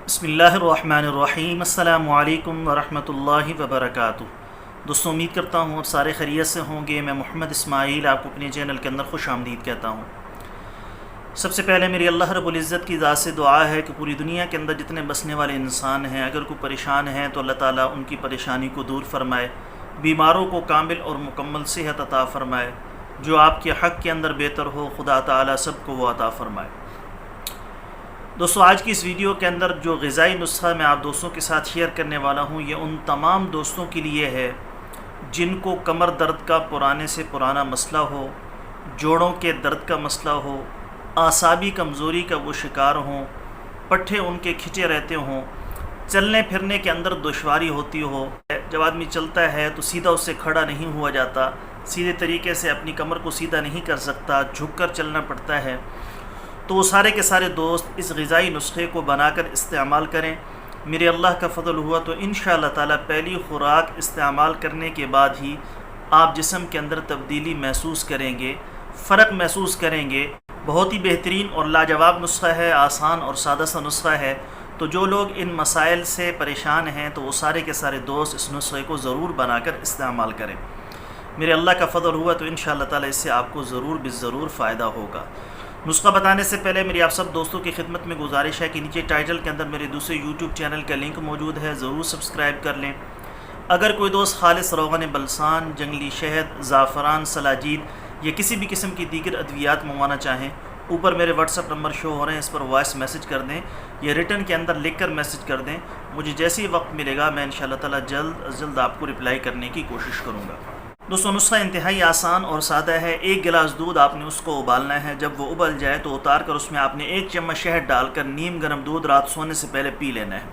بسم اللہ الرحمن الرحیم۔ السلام علیکم ورحمۃ اللہ وبرکاتہ۔ دوستوں، امید کرتا ہوں آپ سارے خیریت سے ہوں گے۔ میں محمد اسماعیل آپ کو اپنے چینل کے اندر خوش آمدید کہتا ہوں۔ سب سے پہلے میری اللہ رب العزت کی ذات سے دعا ہے کہ پوری دنیا کے اندر جتنے بسنے والے انسان ہیں، اگر کوئی پریشان ہیں تو اللہ تعالیٰ ان کی پریشانی کو دور فرمائے، بیماروں کو کامل اور مکمل صحت عطا فرمائے، جو آپ کے حق کے اندر بہتر ہو خدا تعالیٰ سب کو وہ عطا فرمائے۔ دوستو، آج کی اس ویڈیو کے اندر جو غذائی نسخہ میں آپ دوستوں کے ساتھ شیئر کرنے والا ہوں، یہ ان تمام دوستوں کے لیے ہے جن کو کمر درد کا پرانے سے پرانا مسئلہ ہو، جوڑوں کے درد کا مسئلہ ہو، اعصابی کمزوری کا وہ شکار ہوں، پٹھے ان کے کھچے رہتے ہوں، چلنے پھرنے کے اندر دشواری ہوتی ہو۔ جب آدمی چلتا ہے تو سیدھا اس سے کھڑا نہیں ہوا جاتا، سیدھے طریقے سے اپنی کمر کو سیدھا نہیں کر سکتا، جھک کر چلنا پڑتا ہے، تو وہ سارے کے سارے دوست اس غذائی نسخے کو بنا کر استعمال کریں۔ میرے اللہ کا فضل ہوا تو انشاءاللہ تعالیٰ پہلی خوراک استعمال کرنے کے بعد ہی آپ جسم کے اندر تبدیلی محسوس کریں گے، فرق محسوس کریں گے۔ بہت ہی بہترین اور لاجواب نسخہ ہے، آسان اور سادہ سا نسخہ ہے۔ تو جو لوگ ان مسائل سے پریشان ہیں تو وہ سارے کے سارے دوست اس نسخے کو ضرور بنا کر استعمال کریں۔ میرے اللہ کا فضل ہوا تو انشاءاللہ تعالیٰ اس سے آپ کو ضرور فائدہ ہوگا۔ نسخہ بتانے سے پہلے میری آپ سب دوستوں کی خدمت میں گزارش ہے کہ نیچے ٹائٹل کے اندر میرے دوسرے یوٹیوب چینل کا لنک موجود ہے، ضرور سبسکرائب کر لیں۔ اگر کوئی دوست خالص روغن بلسان، جنگلی شہد، زعفران، سلاجید یا کسی بھی قسم کی دیگر ادویات منگوانا چاہیں، اوپر میرے واٹس ایپ نمبر شو ہو رہے ہیں، اس پر وائس میسج کر دیں یا ریٹن کے اندر لکھ کر میسج کر دیں۔ مجھے جیسے ہی وقت ملے گا میں انشاءاللہ تعالیٰ جلد از جلد آپ کو رپلائی کرنے کی کوشش کروں گا۔ دوستوں، نسخہ انتہائی آسان اور سادہ ہے۔ 1 گلاس دودھ آپ نے اس کو ابالنا ہے۔ جب وہ ابل جائے تو اتار کر اس میں آپ نے 1 چمچ شہد ڈال کر نیم گرم دودھ رات سونے سے پہلے پی لینا ہے۔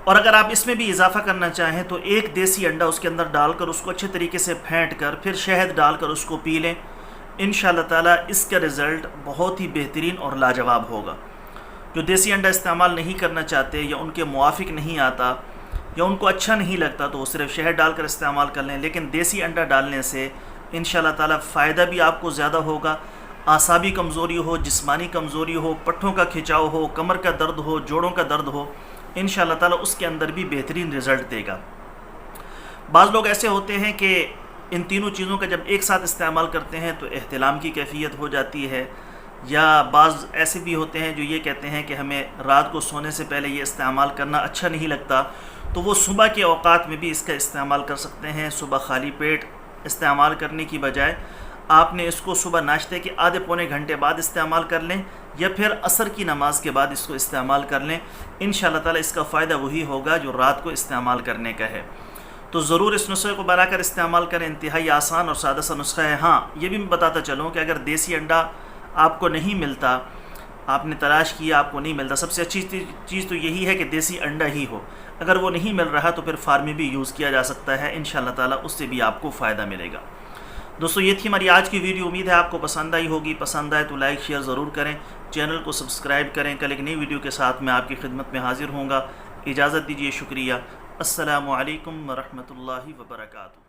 اور اگر آپ اس میں بھی اضافہ کرنا چاہیں تو 1 دیسی انڈا اس کے اندر ڈال کر اس کو اچھے طریقے سے پھینٹ کر پھر شہد ڈال کر اس کو پی لیں۔ انشاءاللہ تعالیٰ اس کا رزلٹ بہت ہی بہترین اور لاجواب ہوگا۔ جو دیسی انڈا استعمال نہیں کرنا چاہتے یا ان کے موافق نہیں آتا یا ان کو اچھا نہیں لگتا تو وہ صرف شہد ڈال کر استعمال کر لیں، لیکن دیسی انڈا ڈالنے سے انشاءاللہ تعالیٰ فائدہ بھی آپ کو زیادہ ہوگا۔ اعصابی کمزوری ہو، جسمانی کمزوری ہو، پٹھوں کا کھچاؤ ہو، کمر کا درد ہو، جوڑوں کا درد ہو، انشاءاللہ تعالیٰ اس کے اندر بھی بہترین رزلٹ دے گا۔ بعض لوگ ایسے ہوتے ہیں کہ ان تینوں چیزوں کا جب ایک ساتھ استعمال کرتے ہیں تو احتلام کی کیفیت ہو جاتی ہے، یا بعض ایسے بھی ہوتے ہیں جو یہ کہتے ہیں کہ ہمیں رات کو سونے سے پہلے یہ استعمال کرنا اچھا نہیں لگتا، تو وہ صبح کے اوقات میں بھی اس کا استعمال کر سکتے ہیں۔ صبح خالی پیٹ استعمال کرنے کی بجائے آپ نے اس کو صبح ناشتے کے آدھے پونے گھنٹے بعد استعمال کر لیں یا پھر عصر کی نماز کے بعد اس کو استعمال کر لیں۔ انشاءاللہ تعالیٰ اس کا فائدہ وہی ہوگا جو رات کو استعمال کرنے کا ہے۔ تو ضرور اس نسخے کو بنا کر استعمال کریں۔ انتہائی آسان اور سادہ سا نسخہ ہے۔ ہاں، یہ بھی میں بتاتا چلوں کہ اگر دیسی انڈا آپ کو نہیں ملتا، آپ نے تلاش کیا آپ کو نہیں ملتا، سب سے اچھی چیز تو یہی ہے کہ دیسی انڈا ہی ہو۔ اگر وہ نہیں مل رہا تو پھر فارمی بھی یوز کیا جا سکتا ہے، انشاءاللہ تعالیٰ اس سے بھی آپ کو فائدہ ملے گا۔ دوستو، یہ تھی ہماری آج کی ویڈیو۔ امید ہے آپ کو پسند آئی ہوگی۔ پسند آئے تو لائک شیئر ضرور کریں، چینل کو سبسکرائب کریں۔ کل ایک نئی ویڈیو کے ساتھ میں آپ کی خدمت میں حاضر ہوں گا۔ اجازت دیجیے، شکریہ۔ السلام علیکم ورحمۃ اللہ وبرکاتہ۔